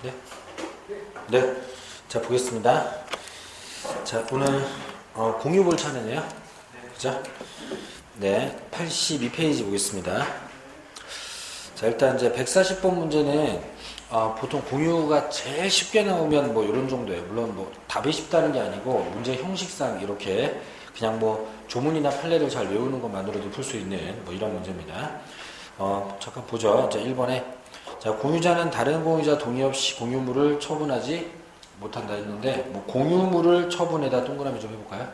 네? 네. 자, 보겠습니다. 자, 오늘 공유볼 차례네요. 그죠? 네. 82페이지 보겠습니다. 자, 일단 이제 140번 문제는 보통 공유가 제일 쉽게 나오면 뭐 이런 정도예요. 물론 뭐 답이 쉽다는 게 아니고 문제 형식상 이렇게 그냥 뭐 조문이나 판례를 잘 외우는 것만으로도 풀 수 있는 뭐 이런 문제입니다. 잠깐 보죠. 자, 1번에 자, 공유자는 다른 공유자 동의 없이 공유물을 처분하지 못한다 했는데 뭐 공유물을 처분에다 동그라미 좀 해볼까요?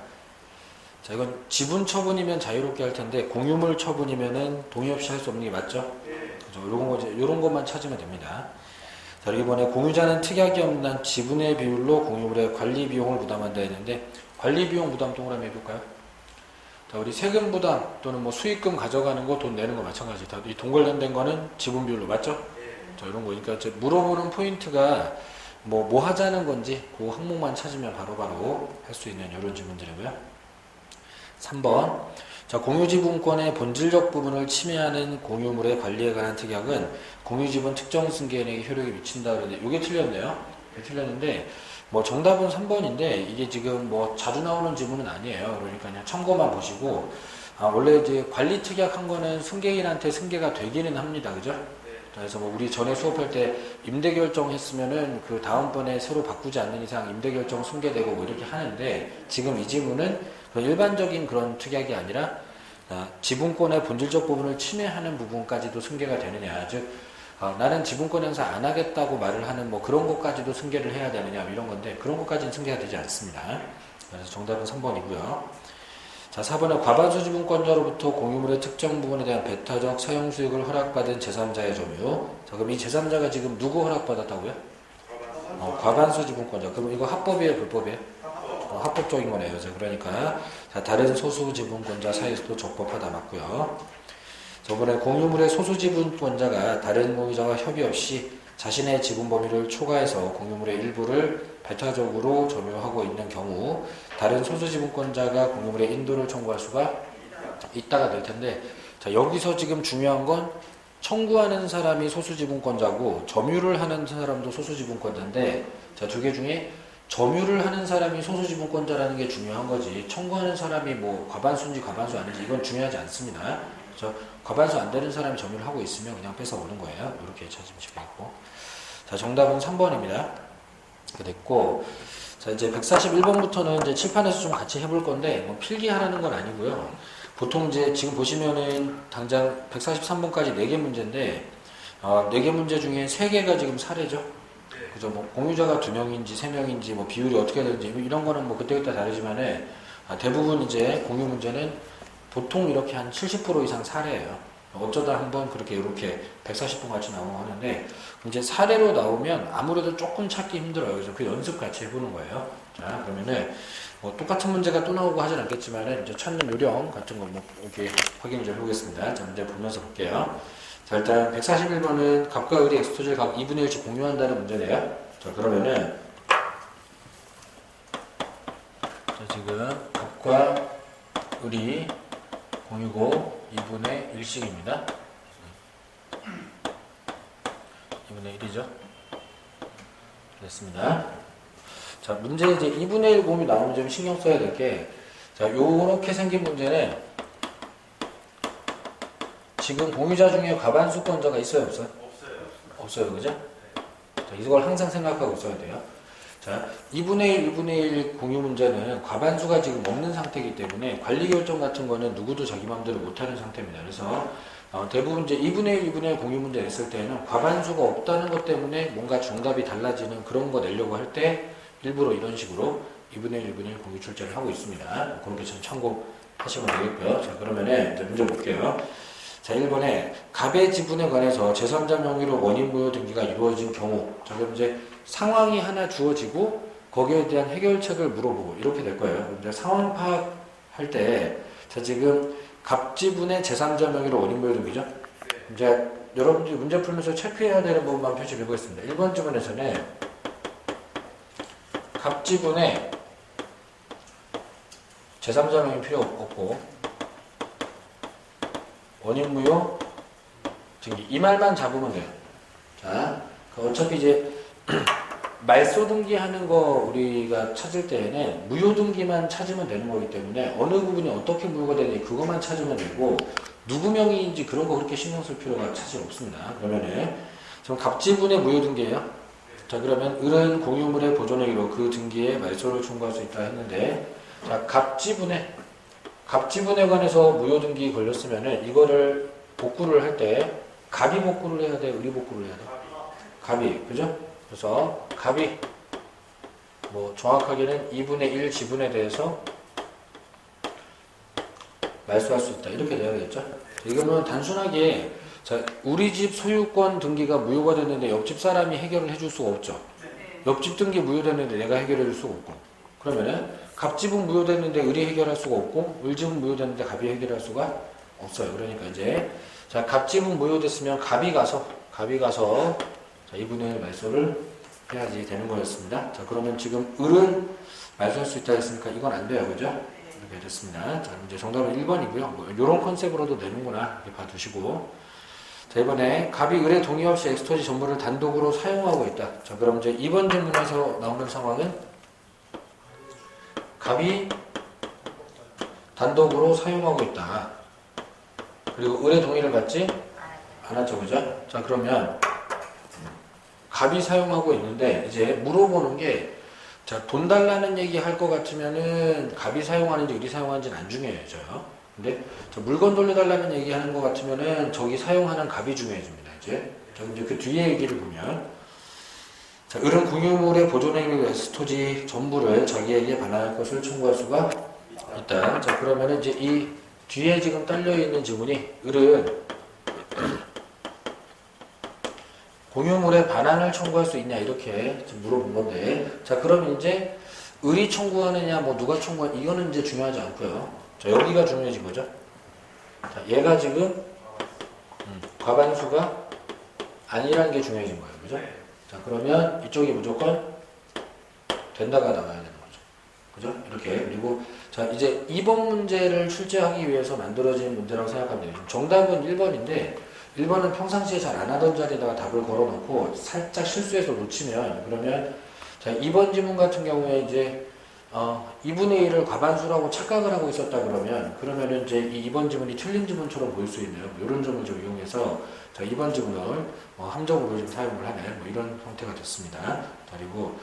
자, 이건 지분 처분이면 자유롭게 할 텐데 공유물 처분이면은 동의 없이 할 수 없는 게 맞죠? 그죠? 요런 것만 찾으면 됩니다. 자, 이번에 공유자는 특약이 없는 한 지분의 비율로 공유물의 관리 비용을 부담한다 했는데 관리 비용 부담 동그라미 해볼까요? 자, 우리 세금 부담 또는 뭐 수익금 가져가는 거 돈 내는 거 마찬가지. 다 이 돈 관련된 거는 지분 비율로 맞죠? 자, 이런 거니까 물어보는 포인트가 뭐 하자는 건지 그 항목만 찾으면 바로바로 할 수 있는 이런 질문들이고요. 3번. 자, 공유지분권의 본질적 부분을 침해하는 공유물의 관리에 관한 특약은 공유지분 특정 승계인에게 효력이 미친다 그러는데 이게 틀렸네요. 틀렸는데 뭐 정답은 3번인데 이게 지금 뭐 자주 나오는 지문은 아니에요. 그러니까 그냥 참고만 보시고 원래 이제 관리 특약한 거는 승계인한테 승계가 되기는 합니다. 그죠? 그래서 뭐 우리 전에 수업할 때 임대 결정했으면은 그 다음번에 새로 바꾸지 않는 이상 임대 결정 승계되고 뭐 이렇게 하는데 지금 이 지문은 일반적인 그런 특약이 아니라 지분권의 본질적 부분을 침해하는 부분까지도 승계가 되느냐, 즉 나는 지분권 행사 안 하겠다고 말을 하는 뭐 그런 것까지도 승계를 해야 되느냐 이런 건데 그런 것까지는 승계가 되지 않습니다. 그래서 정답은 3번이고요. 자, 4번에 과반수 지분권자로부터 공유물의 특정 부분에 대한 배타적 사용 수익을 허락받은 제3자의 점유. 자, 그럼 이 제3자가 지금 누구 허락받았다고요? 과반수 지분권자. 그럼 이거 합법이에요, 불법이에요? 합법적인 거네요. 자, 그러니까 자, 다른 소수 지분권자 사이에서도 적법하다 맞고요. 저번에 공유물의 소수 지분권자가 다른 공유자와 협의 없이 자신의 지분 범위를 초과해서 공유물의 일부를 배타적으로 점유하고 있는 경우 다른 소수 지분권자가 공유물의 인도를 청구할 수가 있다가 될 텐데, 자, 여기서 지금 중요한 건 청구하는 사람이 소수 지분권자고 점유를 하는 사람도 소수 지분권자인데, 자, 두 개 중에 점유를 하는 사람이 소수 지분권자라는 게 중요한 거지 청구하는 사람이 뭐 과반수인지 과반수 아닌지 이건 중요하지 않습니다. 그래서 과반수 안 되는 사람이 점유를 하고 있으면 그냥 뺏어 오는 거예요. 이렇게 찾으면 되겠고. 자, 정답은 3번입니다. 이렇게 됐고, 자, 이제 141번부터는 이제 칠판에서 좀 같이 해볼 건데, 뭐 필기하라는 건 아니고요. 보통 이제 지금 보시면은 당장 143번까지 4개 문제인데, 4개 문제 중에 3개가 지금 사례죠. 그죠? 뭐 공유자가 2명인지 3명인지 뭐 비율이 어떻게 되는지 이런 거는 뭐 그때그때 다르지만은 대부분 이제 공유 문제는 보통 이렇게 한 70% 이상 사례예요. 어쩌다 한번 그렇게 이렇게 140번 같이 나오고 하는데 이제 사례로 나오면 아무래도 조금 찾기 힘들어요. 그래서 그 연습 같이 해보는 거예요. 자, 그러면은 뭐 똑같은 문제가 또 나오고 하진 않겠지만은 이제 찾는 요령 같은 거 뭐 이렇게 확인 좀 해보겠습니다. 자, 문제 보면서 볼게요. 자, 일단 141번은 값과 을이 엑스토질 각 2분의 1씩 공유한다는 문제네요. 자, 그러면은 자, 지금 값과 을이 공유고 2분의 1씩입니다. 2분의 1이죠. 됐습니다. 자, 문제 이제 2분의 1 공유 나오면 좀 신경 써야 될 게, 자, 요렇게 생긴 문제는 지금 공유자 중에 과반수권자가 있어요, 없어요? 없어요. 없어요, 그죠? 자, 이걸 항상 생각하고 있어야 돼요. 자, 2분의 1, 2분의 1 공유 문제는 과반수가 지금 없는 상태이기 때문에 관리 결정 같은 거는 누구도 자기 마음대로 못하는 상태입니다. 그래서 대부분 이제 2분의 1, 2분의 1 공유 문제 냈을 때는 과반수가 없다는 것 때문에 뭔가 정답이 달라지는 그런 거 내려고 할 때 일부러 이런 식으로 2분의 1, 2분의 1 공유 출제를 하고 있습니다. 그런 게 좀 참고하시면 되겠고요. 자, 그러면은 이제 문제 볼게요. 자, 1번에 갑의 지분에 관해서 제3자 명의로 원인무효 등기가 이루어진 경우, 자, 그럼 이제 상황이 하나 주어지고 거기에 대한 해결책을 물어보고 이렇게 될 거예요. 이제 상황 파악할 때, 자, 지금 갑 지분의 제3자 명의로 원인무효 등기죠. 이제 여러분들이 문제 풀면서 체크해야 되는 부분만 표시해 보겠습니다. 1번 지문에서는 갑 지분의 제3자 명의 필요 없고 원인무효 등기 이 말만 잡으면 돼요. 자, 어차피 이제 말소 등기하는 거 우리가 찾을 때에는 무효 등기만 찾으면 되는 거기 때문에 어느 부분이 어떻게 무효가 되는지 그것만 찾으면 되고 누구 명의인지 그런 거 그렇게 신경 쓸 필요가 사실 없습니다. 그러면은 지금 갑지분의 무효 등기예요. 자, 그러면 을은 공유물의 보존행위로 그 등기에 말소를 청구할 수 있다 했는데, 자, 갑지분에 관해서 무효 등기 걸렸으면은 이거를 복구를 할 때 갑이 복구를 해야 돼, 을이 복구를 해야 돼? 갑이, 그죠? 그래서 갑이 뭐 정확하게는 2분의 1 지분에 대해서 말소할 수 있다. 이렇게 돼야겠죠? 이거는 단순하게 자, 우리 집 소유권 등기가 무효가 됐는데 옆집 사람이 해결을 해줄 수가 없죠. 옆집 등기 무효됐는데 내가 해결해 줄 수가 없고. 그러면은 갑집은 무효됐는데 을이 해결할 수가 없고 을집은 무효됐는데 갑이 해결할 수가 없어요. 그러니까 이제 자, 갑집은 무효됐으면 갑이 가서 자, 2분의 1 말소를 해야지 되는 거였습니다. 자, 그러면 지금 을은 말소할 수 있다 했으니까 이건 안 돼요. 그죠? 이렇게 됐습니다. 자, 이제 정답은 1번이고요. 뭐 이런 컨셉으로도 되는구나. 이렇게 봐두시고. 자, 이번에 갑이 을의 동의 없이 엑스토지 전부를 단독으로 사용하고 있다. 자, 그럼 이제 2번 질문에서 나오는 상황은 갑이 단독으로 사용하고 있다. 그리고 을의 동의를 받지 않았죠. 그죠? 자, 그러면 갑이 사용하고 있는데 이제 물어보는 게 자, 돈 달라는 얘기 할 것 같으면은 갑이 사용하는지 을이 사용하는지는 안 중요해져요. 근데 물건 돌려달라는 얘기 하는 것 같으면은 저기 사용하는 갑이 중요해집니다. 이제 그 뒤에 얘기를 보면 자, 을은 공유물의 보존행위로 엑스토지 전부를 자기에게 반환할 것을 청구할 수가 있다. 자, 그러면은 이제 이 뒤에 지금 딸려있는 지문이 을은 공유물의 반환을 청구할 수 있냐 이렇게 물어본 건데 자, 그럼 이제 을이 청구하느냐 뭐 누가 청구하느냐 이거는 이제 중요하지 않고요. 자, 여기가 중요해진 거죠. 자, 얘가 지금 과반수가 아니라는 게 중요해진 거예요. 그죠? 자, 그러면 이쪽이 무조건 된다가 나와야 되는 거죠. 그죠? 이렇게. 그리고 자, 이제 2번 문제를 출제하기 위해서 만들어진 문제라고 생각하면 돼요. 정답은 1번인데 1번은 평상시에 잘 안 하던 자리에다가 답을 걸어놓고 살짝 실수해서 놓치면 그러면 자, 2번 지문 같은 경우에 이제 2분의 1을 과반수라고 착각을 하고 있었다 그러면 이제 이 2번 지문이 틀린 지문처럼 보일 수 있네요. 이런 점을 좀 이용해서 자, 2번 지문을 함정으로 좀 사용을 하네. 뭐 이런 형태가 됐습니다. 자, 그리고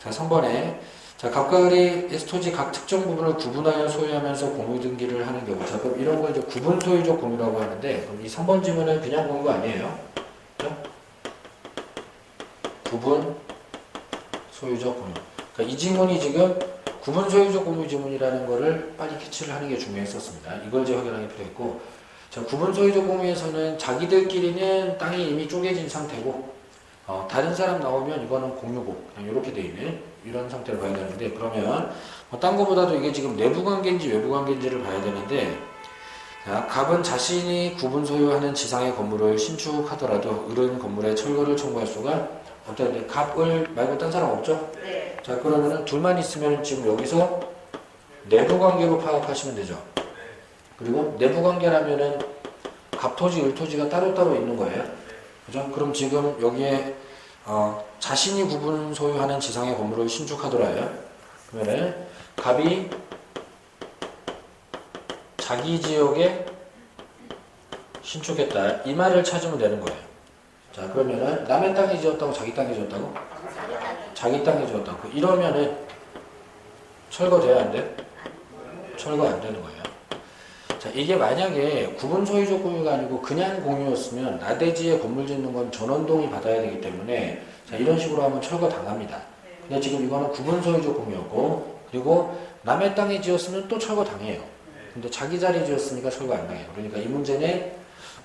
자, 3번에 자, 갑과 을이 에스토지 각 특정 부분을 구분하여 소유하면서 공유 등기를 하는 경우. 자, 그럼 이런 걸 이제 구분 소유적 공유라고 하는데, 그럼 이 3번 지문은 그냥 공유가 아니에요. 그죠? 구분 소유적 공유. 그러니까 이 지문이 지금 구분 소유적 공유 지문이라는 거를 빨리 캐치를 하는 게 중요했었습니다. 이걸 이제 확인하기 필요했고, 자, 구분 소유적 공유에서는 자기들끼리는 땅이 이미 쪼개진 상태고, 다른 사람 나오면 이거는 공유고, 그냥 이렇게 돼 있는 이런 상태를 봐야 되는데, 그러면 딴 거보다도 이게 지금 내부 관계인지 외부 관계인지를 봐야 되는데, 자, 갑은 자신이 구분 소유하는 지상의 건물을 신축하더라도 을은 건물에 철거를 청구할 수가 없다. 근데 갑, 을 말고 딴 사람 없죠? 네. 자, 그러면은 둘만 있으면 지금 여기서 내부 관계로 파악하시면 되죠. 그리고 내부 관계라면은 갑토지, 을토지가 따로따로 있는 거예요. 그죠? 그럼 지금 여기에 자신이 구분 소유하는 지상의 건물을 신축하더라요. 그러면은 갑이 자기 지역에 신축했다. 이 말을 찾으면 되는 거예요. 자, 그러면은 남의 땅에 지었다고 자기 땅에 지었다고? 자기 땅에 지었다고. 이러면은 철거돼야 안 돼? 철거 안 되는 거예요. 자, 이게 만약에 구분 소유적 공유가 아니고 그냥 공유였으면 나대지에 건물 짓는 건 전원동의 받아야 되기 때문에 자, 이런 식으로 하면 철거 당합니다. 근데 지금 이거는 구분 소유적 공유였고 그리고 남의 땅에 지었으면 또 철거 당해요. 근데 자기 자리에 지었으니까 철거 안 당해요. 그러니까 이 문제는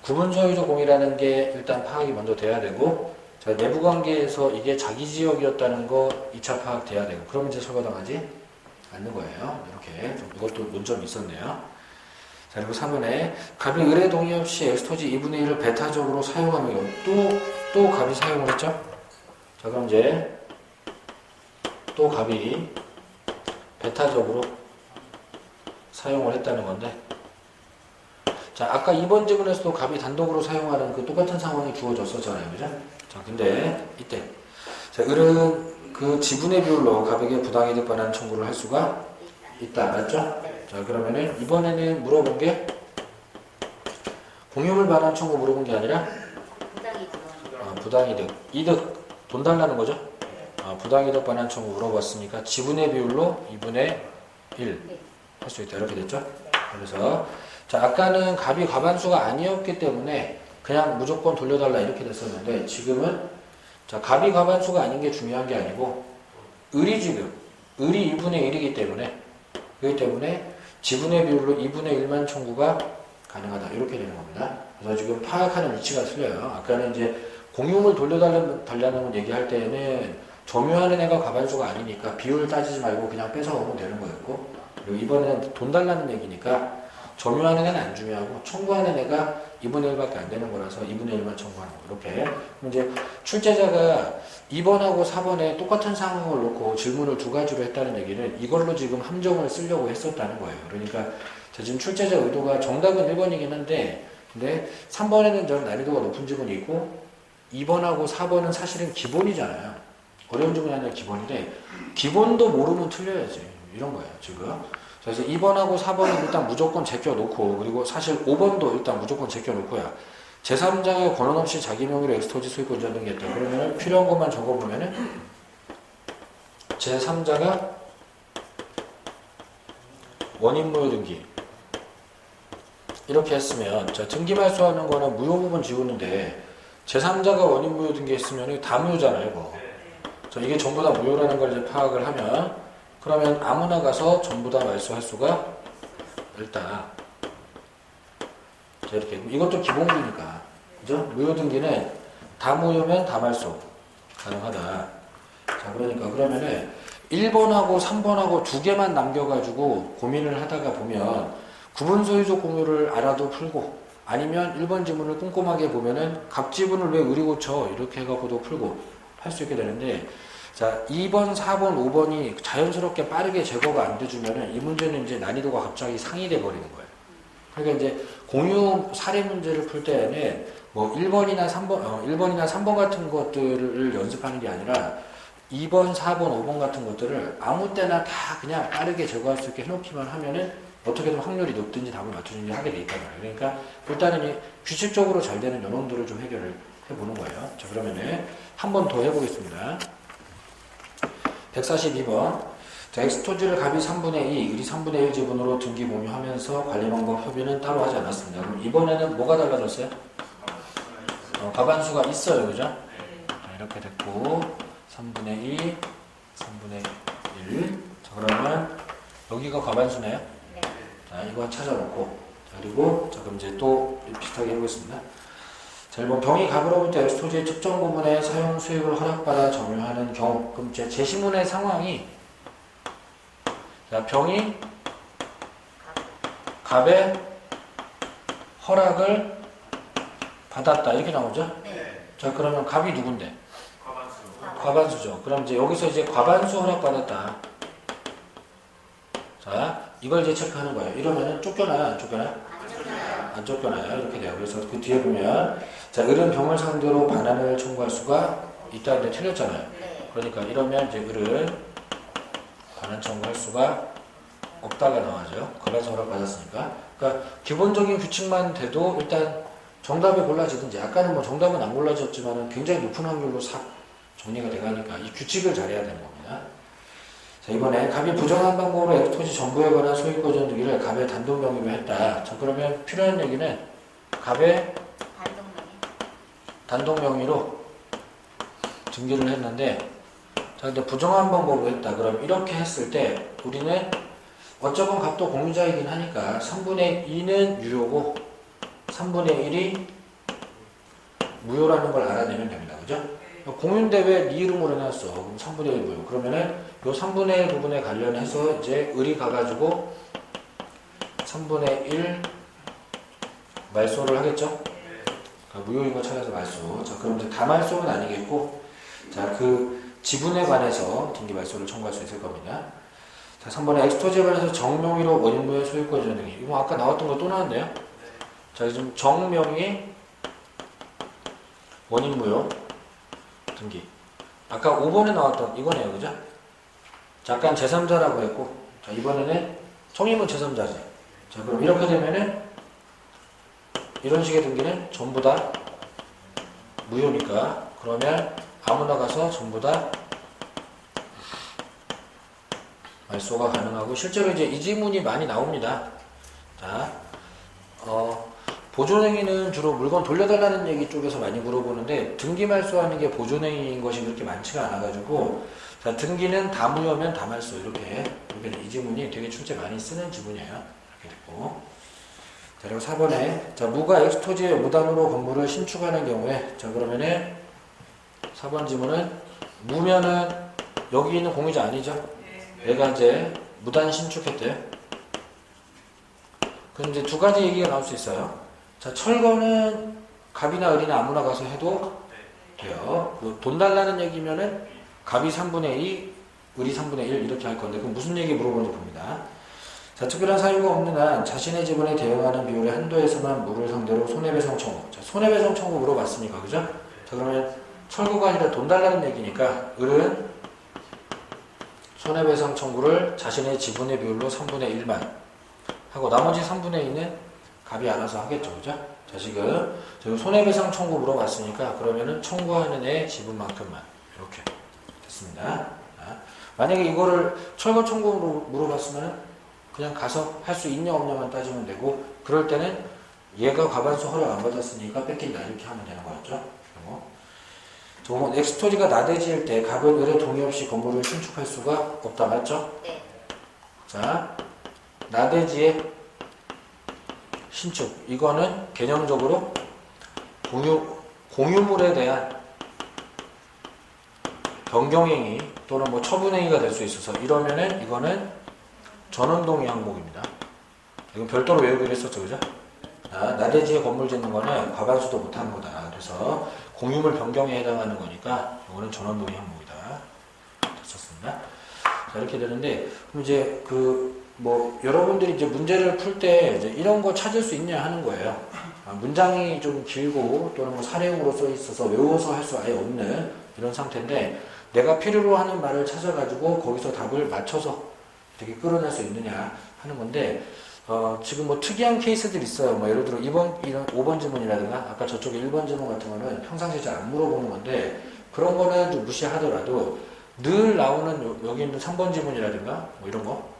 구분 소유적 공유라는 게 일단 파악이 먼저 돼야 되고 자, 내부 관계에서 이게 자기 지역이었다는 거 2차 파악돼야 되고 그럼 이제 철거 당하지 않는 거예요. 이렇게 좀 이것도 논점이 있었네요. 자, 그리고 3번에 갑이 을의 동의 없이 엑스토지 2분의 1을 배타적으로 사용하면 또 갑이 사용을 했죠? 자, 그럼 이제 또 갑이 배타적으로 사용을 했다는 건데 자, 아까 2번 지문에서도 갑이 단독으로 사용하는 그 똑같은 상황이 주어졌었잖아요. 그죠? 자, 근데 이때 자, 을은 그 지분의 비율로 갑에게 부당이득 반환 청구를 할 수가 있다. 맞죠? 자, 그러면은 이번에는 물어본 게 공유물 반환 청구 물어본 게 아니라 부당이득. 이득. 돈 달라는 거죠? 부당이득 반환 청구 물어봤으니까 지분의 비율로 2분의 1 할 수 있다. 이렇게 됐죠? 그래서 자, 아까는 갑이 과반수가 아니었기 때문에 그냥 무조건 돌려달라 이렇게 됐었는데 지금은 자, 갑이 과반수가 아닌 게 중요한 게 아니고 을이 지금 을이 2분의 1이기 때문에 그렇기 때문에 지분의 비율로 2분의 1만 청구가 가능하다. 이렇게 되는 겁니다. 그래서 지금 파악하는 위치가 틀려요. 아까는 이제 공유물 돌려달라는 얘기할 때에는 점유하는 애가 과반수가 아니니까 비율 따지지 말고 그냥 뺏어오면 되는 거였고, 그리고 이번에는 돈 달라는 얘기니까 점유하는 애는 안 중요하고 청구하는 애가 2분의 1밖에 안 되는 거라서 2분의 1만 청구하는 거. 이렇게. 이제 출제자가 2번하고 4번에 똑같은 상황을 놓고 질문을 두 가지로 했다는 얘기는 이걸로 지금 함정을 쓰려고 했었다는 거예요. 그러니까 지금 출제자 의도가 정답은 1번이긴 한데 근데 3번에는 좀 난이도가 높은 지문이 있고 2번하고 4번은 사실은 기본이잖아요. 어려운 지문이 아니라 기본인데 기본도 모르면 틀려야지. 이런 거예요, 지금. 그래서 2번하고 4번은 일단 무조건 제껴놓고 그리고 사실 5번도 일단 무조건 제껴놓고야 제3자의 권한 없이 자기 명의로 엑스토지 소유권 전등기했다. 그러면 필요한 것만 적어보면은 제3자가 원인무효 등기 이렇게 했으면 자, 등기 말소하는 거는 무효 부분 지우는데 제3자가 원인무효 등기했으면 다 무효잖아요, 이거. 자, 이게 전부 다 무효라는 걸 이제 파악을 하면 그러면 아무나 가서 전부 다 말소할 수가 있다. 자, 이렇게. 이것도 기본기니까. 그죠? 무효 등기는 다 무효면 다 말소 가능하다. 자, 그러니까 그러면은 1번하고 3번하고 두 개만 남겨가지고 고민을 하다가 보면 구분 소유적 공유를 알아도 풀고 아니면 1번 지문을 꼼꼼하게 보면은 각 지분을 왜 의리 고쳐 이렇게 해갖고도 풀고 할 수 있게 되는데 자, 2번, 4번, 5번이 자연스럽게 빠르게 제거가 안 돼주면은 이 문제는 이제 난이도가 갑자기 상이돼 버리는 거예요. 그러니까 이제 공유 사례 문제를 풀 때는 뭐 1번이나 3번 같은 것들을 연습하는 게 아니라 2번, 4번, 5번 같은 것들을 아무 때나 다 그냥 빠르게 제거할 수 있게 해놓기만 하면은 어떻게든 확률이 높든지 답을 맞추든지 하게 돼 있단 말이에요. 그러니까 일단은 이 규칙적으로 잘 되는 요놈들을 좀 해결을 해보는 거예요. 자, 그러면은 한 번 더 해보겠습니다. 142번. 자, 엑스토지를 갑이 3분의 2, 을이 3분의 1 지분으로 등기 공유하면서 관리 방법 협의는 따로 하지 않았습니다. 그럼 이번에는 뭐가 달라졌어요? 과반수가 있어요. 그죠? 자, 이렇게 됐고 3분의 2, 3분의 1. 자, 그러면 여기가 과반수네요? 네. 자, 이거 찾아놓고 자, 그리고 자, 그럼 이제 또 비슷하게 해보겠습니다. 자, 1번 병이 갑으로부터 엑스토지의 특정 부분의 사용 수익을 허락받아 점유하는 경우. 그럼 이제 제시문의 상황이 자, 병이 갑의 허락을 받았다. 이렇게 나오죠? 네. 자, 그러면 갑이 누군데? 과반수죠. 그럼 이제 여기서 이제 과반수 허락받았다. 자, 이걸 이제 체크하는 거예요. 이러면은 쫓겨나요? 안 쫓겨나요? 안 쫓겨나요. 이렇게 돼요. 그래서 그 뒤에 보면 자, 을은 병을 상대로 반환을 청구할 수가 있다는데 틀렸잖아요. 그러니까 이러면 이제 을은 반환 청구할 수가 없다가 나와죠. 과반수 허락 받았으니까. 그러니까 기본적인 규칙만 돼도 일단 정답이 골라지든지 아까는 뭐 정답은 안 골라졌지만은 굉장히 높은 확률로 싹 정리가 돼가니까 이 규칙을 잘해야 되는 겁니다. 자, 이번에 갑이 부정한 방법으로 엑스토지 전부에 관한 소유권 전등기를 갑의 단독 명의로 했다. 자, 그러면 필요한 얘기는 갑의 단독 명의로 등기를 했는데 자, 근데 부정한 방법으로 했다. 그럼 이렇게 했을 때 우리는 어쩌건 갑도 공유자이긴 하니까 3분의 2는 유효고 3분의 1이 무효라는 걸 알아내면 됩니다. 그죠? 공유인데 왜 네 이름으로 해놨어? 그럼 3분의 1 무효. 그러면은 요 3분의 1 부분에 관련해서 이제 을이 가가지고 3분의 1 말소를 하겠죠? 그러니까 무효인 거 찾아서 말소. 자, 그럼 이제 다말소는 아니겠고, 자, 그 지분에 관해서 등기 말소를 청구할 수 있을 겁니다. 자, 3번에 엑스토지에 관해서 정명의로 원인무효 소유권 이전 등기. 이거 아까 나왔던 거 또 나왔네요. 자, 지금 정명의 원인무효 등기. 아까 5번에 나왔던 이거네요. 그죠? 잠깐 제3자라고 했고, 자, 이번에는 성인문 제3자지. 자, 그럼 이렇게 되면은 이런 식의 등기는 전부 다 무효니까, 그러면 아무나 가서 전부 다 말소가 가능하고, 실제로 이제 이 지문이 많이 나옵니다. 자, 보존행위는 주로 물건 돌려달라는 얘기 쪽에서 많이 물어보는데, 등기 말소하는 게 보존행위인 것이 그렇게 많지가 않아가지고, 자, 등기는 다 무효면 다 말소, 이렇게 이 지문이 되게 출제 많이 쓰는 지문이에요. 이렇게 됐고. 자, 그리고 4번에, 자, 무가 엑스토지에 무단으로 건물을 신축하는 경우에, 자, 그러면은 4번 지문은 무면은 여기 있는 공유자 아니죠? 얘가 이제 무단 신축했대요. 그럼 이제 두 가지 얘기가 나올 수 있어요. 자, 철거는 갑이나 을이나 아무나 가서 해도 돼요. 돈 달라는 얘기면은 갑이 3분의 2, 을이 3분의 1 이렇게 할 건데, 그럼 무슨 얘기 물어보는지 봅니다. 자, 특별한 사유가 없는 한 자신의 지분에 대응하는 비율의 한도에서만 물을 상대로 손해배상 청구. 자, 손해배상 청구 물어봤으니까, 그죠? 자, 그러면 철거가 아니라 돈 달라는 얘기니까, 을은 손해배상 청구를 자신의 지분의 비율로 3분의 1만 하고, 나머지 3분의 2는 갑이 알아서 하겠죠, 그죠? 자, 지금 손해배상 청구 물어봤으니까, 그러면은 청구하는 애 지분만큼만 이렇게 됐습니다. 자, 만약에 이거를 철거 청구로 물어봤으면 그냥 가서 할 수 있냐 없냐만 따지면 되고, 그럴 때는 얘가 과반수 허락 안 받았으니까 뺏긴다 이렇게 하면 되는 거였죠. 그리고 엑스토지가 나대지일 때 갑은 을의 동의 없이 건물을 신축할 수가 없다, 맞죠? 네. 자, 나대지의 신축, 이거는 개념적으로 공유물에 대한 변경행위 또는 뭐 처분행위가 될 수 있어서, 이러면은 이거는 전원동의 항목입니다. 이건 별도로 외우기로 했었죠, 그죠? 나대지에 건물 짓는 거는 과반수도 못한 거다. 그래서 공유물 변경에 해당하는 거니까 이거는 전원동의 항목이다. 됐었습니다. 자, 이렇게 되는데, 그럼 이제 여러분들이 이제 문제를 풀 때 이제 이런 거 찾을 수 있냐 하는 거예요. 문장이 좀 길고 또는 뭐 사례용으로 써 있어서 외워서 할 수 아예 없는 이런 상태인데, 내가 필요로 하는 말을 찾아가지고 거기서 답을 맞춰서 되게 끌어낼 수 있느냐 하는 건데, 지금 뭐 특이한 케이스들이 있어요. 뭐 예를 들어 이런 5번 질문이라든가 아까 저쪽에 1번 질문 같은 거는 평상시에 잘 안 물어보는 건데, 그런 거는 좀 무시하더라도 늘 나오는 여기 있는 3번 질문이라든가 뭐 이런 거,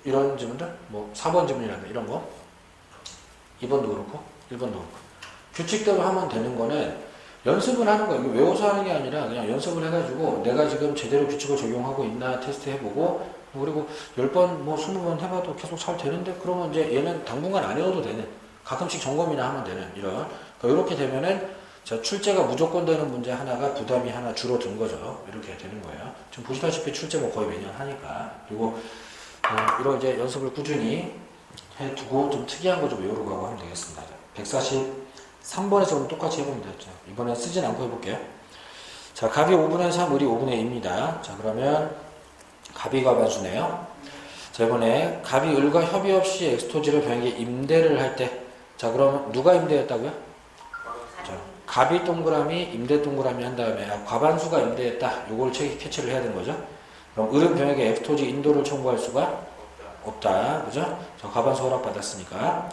이런 질문들, 뭐 4번 질문이라든가 이런 거, 2번도 그렇고 1번도 그렇고 규칙대로 하면 되는 거는 연습을 하는 거예요. 외워서 하는 게 아니라 그냥 연습을 해가지고 내가 지금 제대로 규칙을 적용하고 있나 테스트 해보고, 그리고 10번 뭐 20번 해봐도 계속 잘 되는데, 그러면 이제 얘는 당분간 안 해도 되는, 가끔씩 점검이나 하면 되는, 이런. 그러니까 이렇게 되면은 자, 출제가 무조건 되는 문제 하나가 부담이 하나 줄어든 거죠. 이렇게 되는 거예요. 지금 보시다시피 출제 뭐 거의 매년 하니까. 그리고 이런 이제 연습을 꾸준히 해두고 좀 특이한 거 좀 외우러 가고 하면 되겠습니다. 143번에서 똑같이 해보면 되죠. 이번엔 쓰진 않고 해볼게요. 자, 갑이 5분의 3, 을이 5분의 2입니다. 자, 그러면 갑이 과반수네요. 자, 이번에 갑이 을과 협의 없이 엑스토지를 병에게 임대를 할 때, 자, 그러면 누가 임대했다고요? 자, 갑이 동그라미, 임대 동그라미 한 다음에 과반수가 임대했다. 요걸 캐치를 해야 되는 거죠. 그럼 을은 병에게 엑스토지 인도를 청구할 수가 없다. 그죠? 자, 과반수 허락 받았으니까.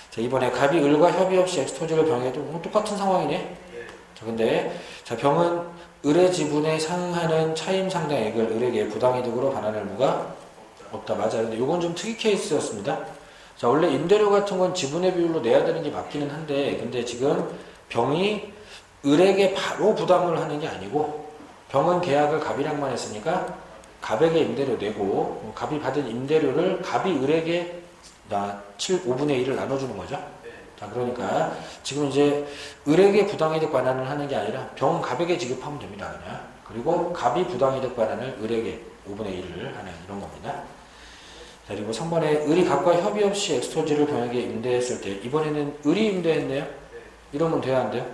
자, 이번에 갑이 을과 협의 없이 엑스토지를 병에도 똑같은 상황이네. 자, 근데 자, 병은 을의 지분에 상응하는 차임 상당액을 을에게 부당이득으로 반환할 무가 없다. 맞아요. 근데 이건 좀 특이 케이스였습니다. 자, 원래 임대료 같은 건 지분의 비율로 내야 되는 게 맞기는 한데, 근데 지금 병이 을에게 바로 부담을 하는 게 아니고, 병은 계약을 갑이랑만 했으니까 갑에게 임대료 내고, 갑이 받은 임대료를 갑이 을에게 5분의 1을 나눠주는 거죠. 자, 그러니까 지금 이제 을에게 부당이득 반환을 하는 게 아니라 병은 갑에게 지급하면 됩니다. 그냥. 그리고 갑이 부당이득 반환을 을에게 5분의 1을 하는 이런 겁니다. 자, 그리고 3번에 을이 갑과 협의 없이 엑스토지를 병에게 임대했을 때, 이번에는 을이 임대했네요. 이러면 돼야 안 돼요?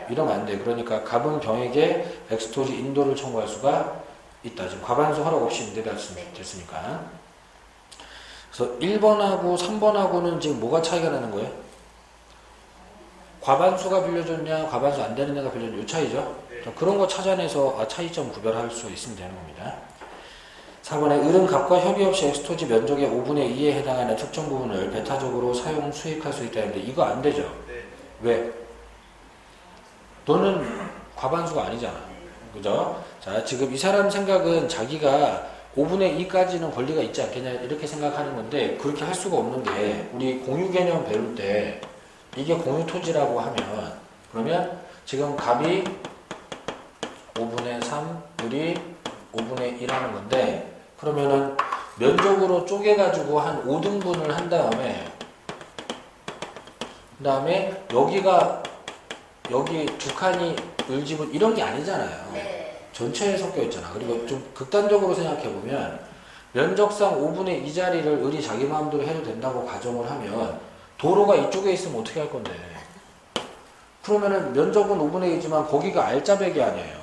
이러면 안 돼. 그러니까 갑은 병에게 엑스토지 인도를 청구할 수가 있다. 지금 과반수 허락 없이 임대가 됐으니까. 그래서 1번하고 3번하고는 지금 뭐가 차이가 나는 거예요? 과반수가 빌려줬냐, 과반수 안 되는 애가 빌려줬냐, 이 차이죠. 자, 그런 거 찾아내서 차이점 구별할 수 있으면 되는 겁니다. 4번에 을은 값과 협의 없이 엑스토지 면적의 5분의 2에 해당하는 특정 부분을 배타적으로 사용 수익할 수 있다 했는데 이거 안 되죠. 왜? 너는 과반수가 아니잖아. 그죠? 자, 지금 이 사람 생각은 자기가 5분의 2까지는 권리가 있지 않겠냐 이렇게 생각하는 건데 그렇게 할 수가 없는 게 우리 공유 개념 배울 때 이게 공유 토지라고 하면 그러면 지금 값이 5분의 3, 을이 5분의 1 하는 건데 그러면은 면적으로 쪼개가지고 한 5등분을 한 다음에 여기 두 칸이 을지분 이런 게 아니잖아요. 전체에 섞여 있잖아. 그리고 좀 극단적으로 생각해보면 면적상 5분의 2 자리를 을이 자기 마음대로 해도 된다고 가정을 하면 도로가 이쪽에 있으면 어떻게 할 건데? 그러면은 면적은 5분의 2지만 거기가 알짜배기 아니에요.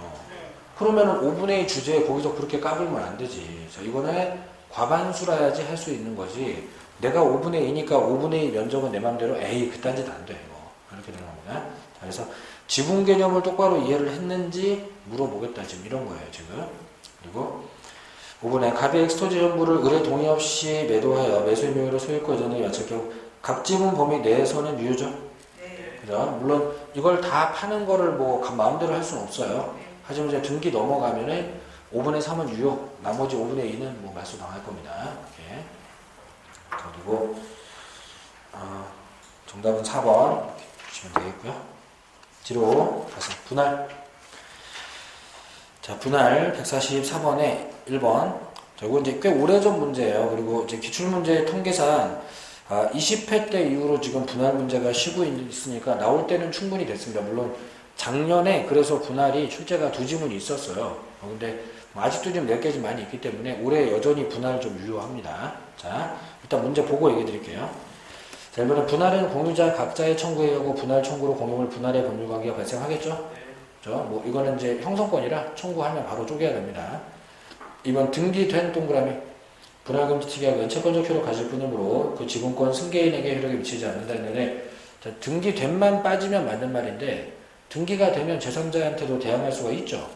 그러면은 5분의 2 주제에 거기서 그렇게 까불면 안 되지. 자, 이거는 과반수라야지 할 수 있는 거지. 내가 5분의 2니까 5분의 2 면적은 내 마음대로 에이 그딴 짓 안 돼. 이거. 이렇게 되는 겁니다. 자, 그래서 지분 개념을 똑바로 이해를 했는지 물어보겠다. 지금 이런 거예요. 지금. 그리고 5번에 갑의 엑스토지 정보를 을의 동의 없이 매도하여 매수의 명의로 소유권 이전을 약속할 경우 갑지분 범위 내에서는 유효죠. 그죠? 물론 이걸 다 파는 거를 뭐 마음대로 할 수는 없어요. 하지만 이제 등기 넘어가면은 5분의 3은 유효, 나머지 5분의 2는 뭐 말소 당할 겁니다. 이렇게. 그리고 정답은 4번 주시면 되겠고요. 뒤로 가서 분할. 자, 분할 144번에 1번. 자, 이거 이제 꽤 오래전 문제예요. 그리고 이제 기출문제 통계상 20회 때 이후로 지금 분할 문제가 쉬고 있으니까 나올 때는 충분히 됐습니다. 물론 작년에 그래서 분할이 출제가 2지문이 있었어요. 근데 아직도 좀 몇 개 좀 많이 있기 때문에 올해 여전히 분할 좀 유효합니다. 자, 일단 문제 보고 얘기해 드릴게요. 자, 이번에 분할은 공유자 각자의 청구에 하고 분할 청구로 공유물 분할의 법률 관계가 발생하겠죠? 뭐 이거는 이제 형성권이라 청구하면 바로 쪼개야 됩니다. 이번 등기된 동그라미 분할금지 특약은 채권적 효력을 가질 뿐이므로 그 지분권 승계인에게 효력이 미치지 않는다는 데 등기된만 빠지면 맞는 말인데 등기가 되면 제3자한테도 대항할 수가 있죠.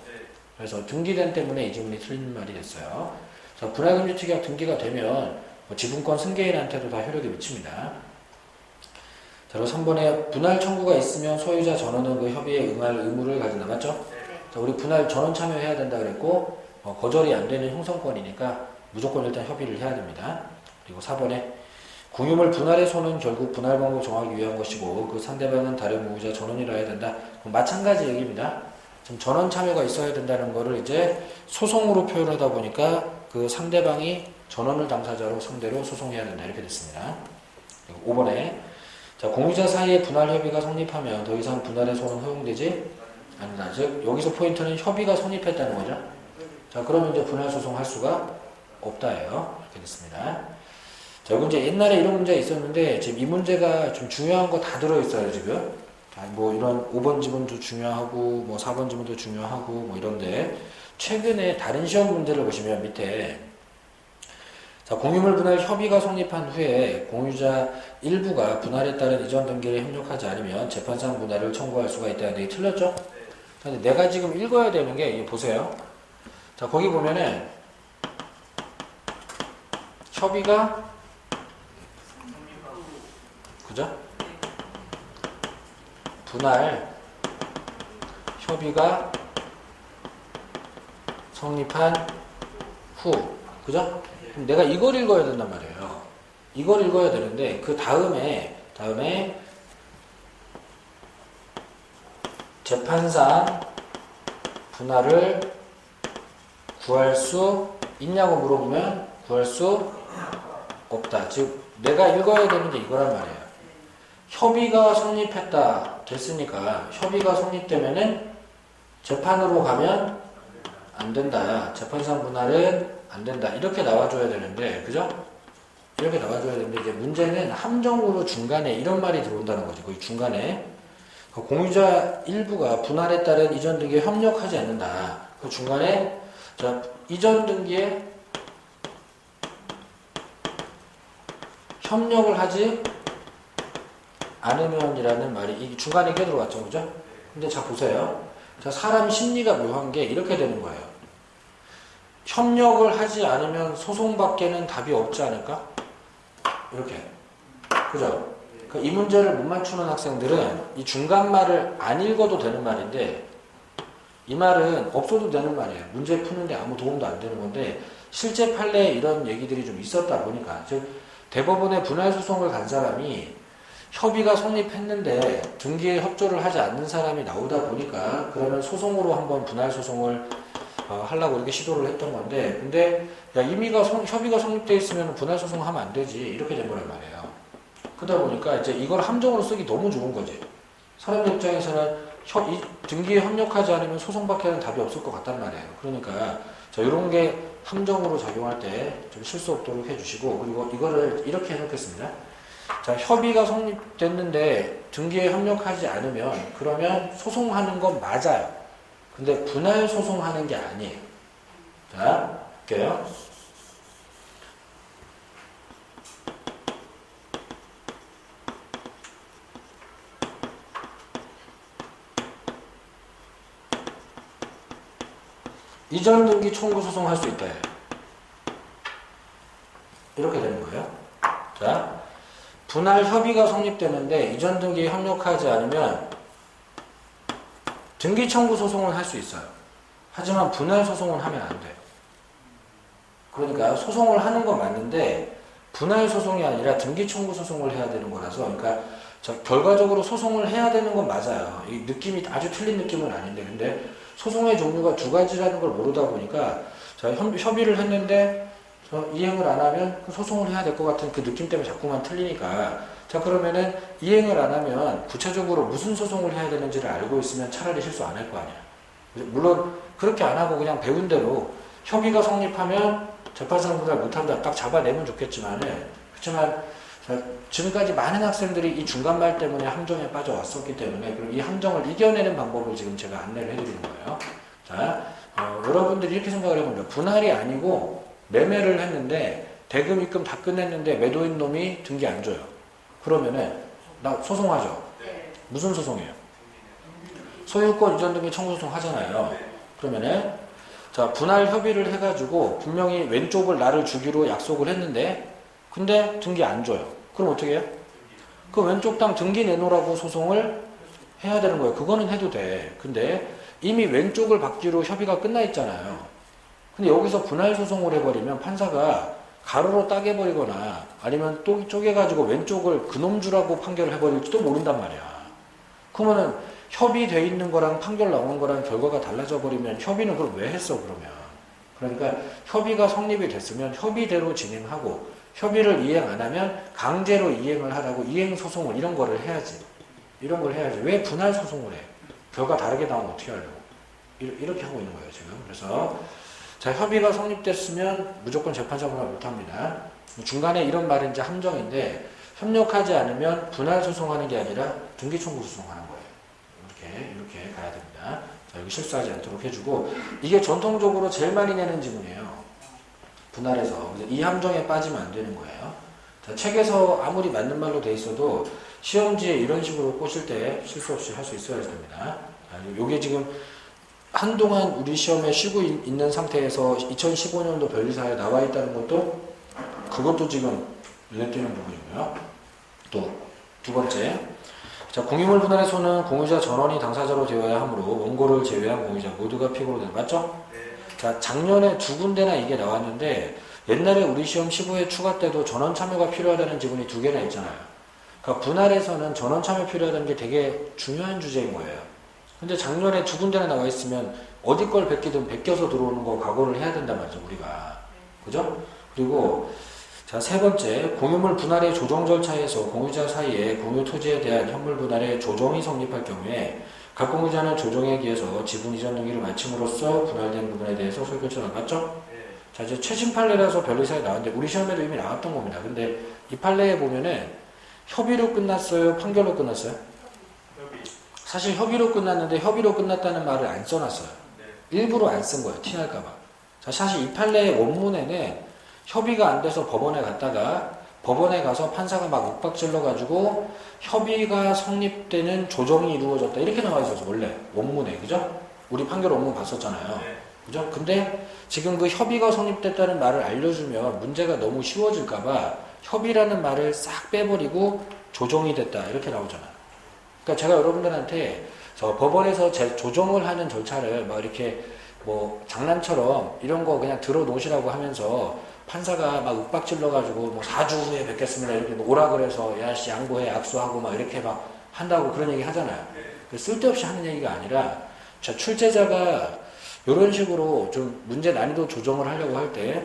그래서 등기된 때문에 이 지문이 틀린 말이 됐어요. 자, 분할금지 특약 등기가 되면 지분권 승계인한테도 다 효력이 미칩니다. 자, 그리고 3번에 분할 청구가 있으면 소유자 전원은 그 협의에 응할 의무를 가진다. 맞죠? 자, 우리 분할 전원 참여해야 된다 그랬고 거절이 안 되는 형성권이니까 무조건 일단 협의를 해야 됩니다. 그리고 4번에 공유물 분할의 손은 결국 분할 방법 정하기 위한 것이고 그 상대방은 다른 무효자 전원이라 해야 된다. 마찬가지 얘기입니다. 지금 전원 참여가 있어야 된다는 거를 이제 소송으로 표현하다 보니까 그 상대방이 전원을 당사자로 상대로 소송해야 된다. 이렇게 됐습니다. 그리고 5번에 자, 공유자 사이에 분할 협의가 성립하면 더 이상 분할의 손은 허용되지 않는다. 즉 여기서 포인트는 협의가 성립했다는 거죠. 자, 그러면 이제 분할 소송할 수가 없다예요. 이렇게 됐습니다. 자, 여기 이제 옛날에 이런 문제가 있었는데 지금 이 문제가 좀 중요한 거 다 들어있어요. 지금 뭐 이런 5번 지문도 중요하고 뭐 4번 지문도 중요하고 뭐 이런데 최근에 다른 시험 문제를 보시면 밑에 자, 공유물 분할 협의가 성립한 후에 공유자 일부가 분할에 따른 이전 등기를 협력하지 않으면 재판상 분할을 청구할 수가 있다는데 이게 틀렸죠? 근데 내가 지금 읽어야 되는 게 이거 보세요. 자, 거기 보면은 협의가 그죠? 분할 협의가 성립한 후 그죠? 그럼 내가 이걸 읽어야 된단 말이에요. 이걸 읽어야 되는데 그 다음에 재판상 분할을 구할 수 있냐고 물어보면 구할 수 없다. 즉 내가 읽어야 되는 게 이거란 말이에요. 협의가 성립했다 됐으니까 협의가 성립되면은 재판으로 가면 안 된다. 재판상 분할은 안 된다. 이렇게 나와줘야 되는데 그죠? 이렇게 나와줘야 되는데 이제 문제는 함정으로 중간에 이런 말이 들어온다는 거지. 거의 중간에 공유자 일부가 분할에 따른 이전 등기에 협력하지 않는다. 그 중간에 자, 이전 등기에 협력을 하지 않으면이라는 말이 이 중간에 끼어들어왔죠, 그죠? 근데 자 보세요. 자, 사람 심리가 묘한 게 이렇게 되는 거예요. 협력을 하지 않으면 소송밖에는 답이 없지 않을까? 이렇게. 그죠? 그러니까 이 문제를 못 맞추는 학생들은 이 중간 말을 안 읽어도 되는 말인데, 이 말은 없어도 되는 말이에요. 문제 푸는데 아무 도움도 안 되는 건데, 실제 판례에 이런 얘기들이 좀 있었다 보니까, 즉 대법원에 분할 소송을 간 사람이 협의가 성립했는데 등기에 협조를 하지 않는 사람이 나오다 보니까, 그러면 소송으로 한번 분할 소송을 하려고 이렇게 시도를 했던 건데, 근데 야, 협의가 성립돼 있으면 분할 소송하면 안 되지, 이렇게 된 거란 말이에요. 그러다 보니까 이제 이걸 함정으로 쓰기 너무 좋은 거지. 사람들 입장에서는 등기에 협력하지 않으면 소송밖에는 답이 없을 것 같단 말이에요. 그러니까 자, 이런 게 함정으로 작용할 때 좀 실수 없도록 해주시고, 그리고 이거를 이렇게 해놓겠습니다. 자, 협의가 성립됐는데 등기에 협력하지 않으면 그러면 소송하는 건 맞아요. 근데 분할 소송하는 게 아니에요. 자, 볼게요. 이전 등기 청구 소송할 수 있다. 이렇게 되는 거예요. 자, 분할 협의가 성립되는데 이전 등기에 협력하지 않으면 등기 청구 소송을 할 수 있어요. 하지만 분할 소송은 하면 안 돼요. 그러니까 소송을 하는 건 맞는데 분할 소송이 아니라 등기 청구 소송을 해야 되는 거라서, 그러니까 결과적으로 소송을 해야 되는 건 맞아요. 이 느낌이 아주 틀린 느낌은 아닌데, 근데 소송의 종류가 두 가지라는 걸 모르다 보니까 자, 협의를 했는데 이행을 안 하면 소송을 해야 될 것 같은 그 느낌 때문에 자꾸만 틀리니까, 자 그러면은 이행을 안 하면 구체적으로 무슨 소송을 해야 되는지를 알고 있으면 차라리 실수 안 할 거 아니야. 물론 그렇게 안 하고 그냥 배운 대로 협의가 성립하면 재판상 분할 못한다 딱 잡아내면 좋겠지만은, 그렇지만 지금까지 많은 학생들이 이 중간말 때문에 함정에 빠져왔었기 때문에, 그럼 이 함정을 이겨내는 방법을 지금 제가 안내를 해드리는 거예요. 자, 여러분들이 이렇게 생각을 해보면, 분할이 아니고 매매를 했는데 대금 입금 다 끝냈는데 매도인 놈이 등기 안 줘요. 그러면은 나 소송하죠. 네. 무슨 소송이에요? 소유권 이전 등기 청구 소송 하잖아요. 그러면은 자, 분할 협의를 해가지고 분명히 왼쪽을 나를 주기로 약속을 했는데 근데 등기 안 줘요. 그럼 어떻게 해요? 그 왼쪽 땅 등기 내놓으라고 소송을 해야 되는 거예요. 그거는 해도 돼. 근데 이미 왼쪽을 받기로 협의가 끝나 있잖아요. 근데 여기서 분할 소송을 해버리면 판사가 가로로 따개버리거나 아니면 또 쪼개가지고 왼쪽을 그놈 주라고 판결을 해버릴지도 모른단 말이야. 그러면은 협의돼 있는 거랑 판결 나오는 거랑 결과가 달라져 버리면 협의는 그걸 왜 했어 그러면. 그러니까 협의가 성립이 됐으면 협의대로 진행하고, 협의를 이행 안 하면 강제로 이행을 하라고 이행 소송을 이런 거를 해야지. 이런 걸 해야지. 왜 분할 소송을 해? 결과 다르게 나오면 어떻게 하려고. 이렇게 하고 있는 거예요 지금. 그래서 자, 협의가 성립됐으면 무조건 재판사 분할 못합니다. 중간에 이런 말은 이제 함정인데, 협력하지 않으면 분할 소송하는 게 아니라 등기 청구 소송하는 거예요. 이렇게 가야 됩니다. 자, 여기 실수하지 않도록 해주고, 이게 전통적으로 제일 많이 내는 지문이에요. 분할해서. 이 함정에 빠지면 안 되는 거예요. 자, 책에서 아무리 맞는 말로 돼 있어도 시험지에 이런 식으로 꼬실 때 실수 없이 할 수 있어야 됩니다. 이게 지금 한동안 우리 시험에 쉬고 있는 상태에서 2015년도 변리사에 나와 있다는 것도, 그것도 지금 눈에 띄는 부분이고요. 또 두 번째, 자, 공유물 분할에서는 공유자 전원이 당사자로 되어야 하므로 원고를 제외한 공유자 모두가 피고로 된다. 맞죠? 네. 자, 작년에 두 군데나 이게 나왔는데, 옛날에 우리 시험 15회 추가 때도 전원 참여가 필요하다는 지문이 두 개나 있잖아요. 그러니까 분할에서는 전원 참여 필요하다는 게 되게 중요한 주제인 거예요. 근데 작년에 두 군데나 나와 있으면 어디 걸 베끼든 베껴서 들어오는 거 각오를 해야 된단 말이죠, 우리가. 그죠? 그리고 자, 세 번째, 공유물 분할의 조정 절차에서 공유자 사이에 공유 토지에 대한 현물 분할의 조정이 성립할 경우에 각 공유자는 조정에 기해서 지분 이전 등기를 마침으로써 분할된 부분에 대해서 소유 결정을 받죠? 네. 자, 이제 최신 판례라서 변리사에 나왔는데 우리 시험에도 이미 나왔던 겁니다. 근데 이 판례에 보면은 협의로 끝났어요? 판결로 끝났어요? 협의. 사실 협의로 끝났는데 협의로 끝났다는 말을 안 써놨어요. 네. 일부러 안 쓴 거예요. 티날까봐. 자, 사실 이 판례의 원문에는 협의가 안 돼서 법원에 갔다가 법원에 가서 판사가 막 윽박질러 가지고 협의가 성립되는 조정이 이루어졌다 이렇게 나와 있었어 원래 원문에 그죠? 우리 판결 원문 봤었잖아요. 그죠? 근데 지금 그 협의가 성립됐다는 말을 알려주면 문제가 너무 쉬워질까봐 협의라는 말을 싹 빼버리고 조정이 됐다 이렇게 나오잖아요. 그러니까 제가 여러분들한테 저 법원에서 조정을 하는 절차를 막 이렇게 뭐 장난처럼 이런 거 그냥 들어 놓으시라고 하면서 판사가 막 윽박질러가지고 뭐 4주 후에 뵙겠습니다 이렇게 뭐 오라 그래서 야씨 양보해 악수하고 막 이렇게 막 한다고 그런 얘기 하잖아요. 쓸데없이 하는 얘기가 아니라 자 출제자가 이런 식으로 좀 문제 난이도 조정을 하려고 할 때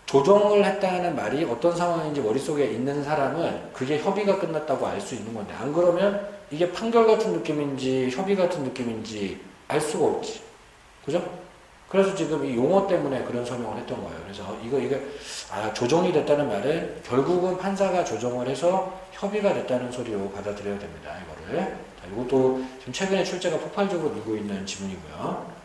조정을 했다는 말이 어떤 상황인지 머릿속에 있는 사람은 그게 협의가 끝났다고 알 수 있는 건데 안 그러면 이게 판결 같은 느낌인지 협의 같은 느낌인지 알 수가 없지. 그죠? 그래서 지금 이 용어 때문에 그런 설명을 했던 거예요. 그래서 이게 조정이 됐다는 말은 결국은 판사가 조정을 해서 협의가 됐다는 소리로 받아들여야 됩니다. 이거를. 자, 이것도 지금 최근에 출제가 폭발적으로 늘고 있는 지문이고요.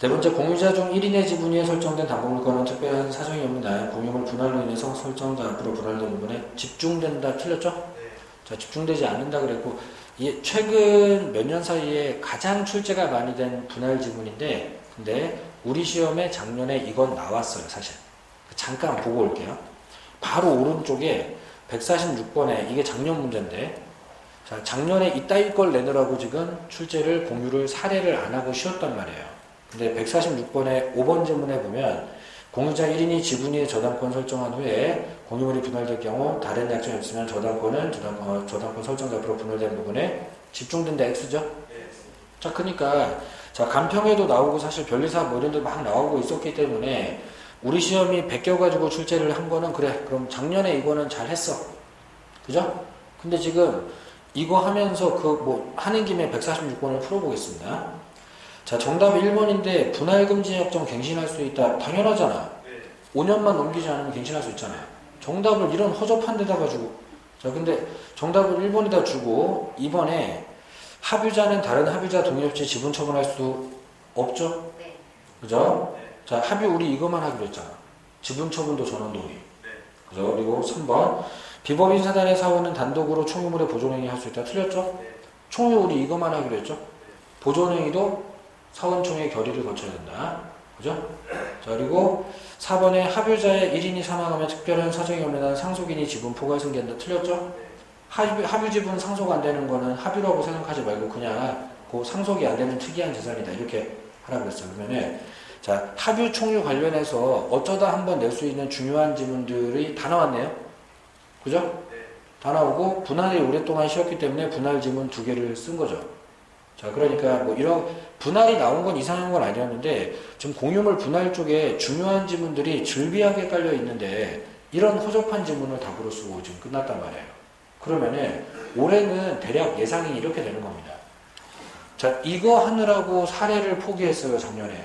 네 번째, 공유자 중 1인의 지분위에 설정된 담보물건은 특별한 사정이 없는 날 공유물 분할로 인해서 설정자 앞으로 분할된 부분에 집중된다. 틀렸죠? 네. 자, 집중되지 않는다 그랬고 이게 최근 몇 년 사이에 가장 출제가 많이 된 분할 지문인데 근데 우리 시험에 작년에 이건 나왔어요. 사실. 잠깐 보고 올게요. 바로 오른쪽에 146번에 이게 작년 문제인데 자, 작년에 이따위 걸 내느라고 지금 출제를 공유를 사례를 안 하고 쉬었단 말이에요. 근데 146번에 5번 질문에 보면 공유자 1인이 지분위에 저당권 설정한 후에 공유물이 분할될 경우 다른 약정이 없으면 저당권 설정자 앞으로 분할된 부분에 집중된다 X죠? 자, 그러니까 자 간평에도 나오고 사실 변리사 뭐 이런 데 막 나오고 있었기 때문에 우리 시험이 베껴가지고 출제를 한 거는 그래 그럼 작년에 이거는 잘 했어. 그죠? 근데 지금 이거 하면서 그 뭐 하는 김에 146번을 풀어보겠습니다. 자, 정답이 1번인데 분할금지 약정 갱신할 수 있다. 당연하잖아. 5년만 넘기지 않으면 갱신할 수 있잖아요. 정답을 이런 허접한 데다가 주고 자, 근데 정답을 1번에다 주고 2번에 합유자는 다른 합유자 동의 없이 지분 처분할 수 없죠? 네. 그죠? 네. 자, 합유 우리 이것만 하기로 했잖아. 지분 처분도 전원 동의. 네. 그죠? 그리고 3번 비법인 사단의 사원은 단독으로 총유물의 보존행위 할 수 있다. 틀렸죠? 네. 총유 우리 이것만 하기로 했죠? 네. 보존행위도 사원총회 결의를 거쳐야 된다. 그죠? 자, 그리고 4번에 합유자의 1인이 사망하면 특별한 사정이 없는 한 상속인이 지분 포괄 승계한다. 틀렸죠? 합유 지분 상속 안 되는 거는 합유라고 생각하지 말고 그냥 그 상속이 안 되는 특이한 재산이다. 이렇게 하라고 그랬어요. 그러면은 자, 합유 총유 관련해서 어쩌다 한번 낼 수 있는 중요한 지문들이 다 나왔네요. 그죠? 다 나오고 분할이 오랫동안 쉬었기 때문에 분할 지문 2개를 쓴 거죠. 자, 그러니까 뭐 이런 분할이 나온 건 이상한 건 아니었는데 지금 공유물 분할 쪽에 중요한 지문들이 즐비하게 깔려 있는데 이런 허접한 지문을 답으로 쓰고 지금 끝났단 말이에요. 그러면은 올해는 대략 예상이 이렇게 되는 겁니다. 자, 이거 하느라고 사례를 포기했어요, 작년에.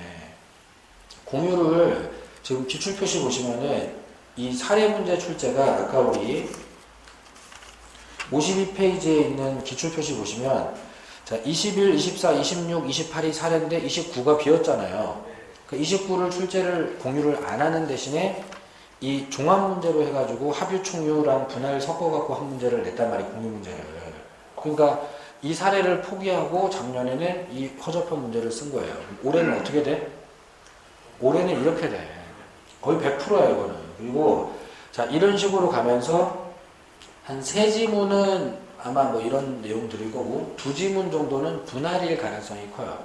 공유를 지금 기출표시 보시면은 이 사례 문제 출제가 아까 우리 52페이지에 있는 기출표시 보시면 자, 21, 24, 26, 28이 사례인데 29가 비었잖아요. 그 29를 출제를 공유를 안 하는 대신에 이 종합 문제로 해가지고 합유 총유랑 분할 섞어갖고 한 문제를 냈단 말이에요. 공유 문제를. 그러니까 이 사례를 포기하고 작년에는 이 허접한 문제를 쓴 거예요. 올해는 어떻게 돼? 올해는 이렇게 돼. 거의 100%야 이거는. 그리고 자, 이런 식으로 가면서 한 3지문은 아마 뭐 이런 내용들일 거고 2지문 정도는 분할일 가능성이 커요.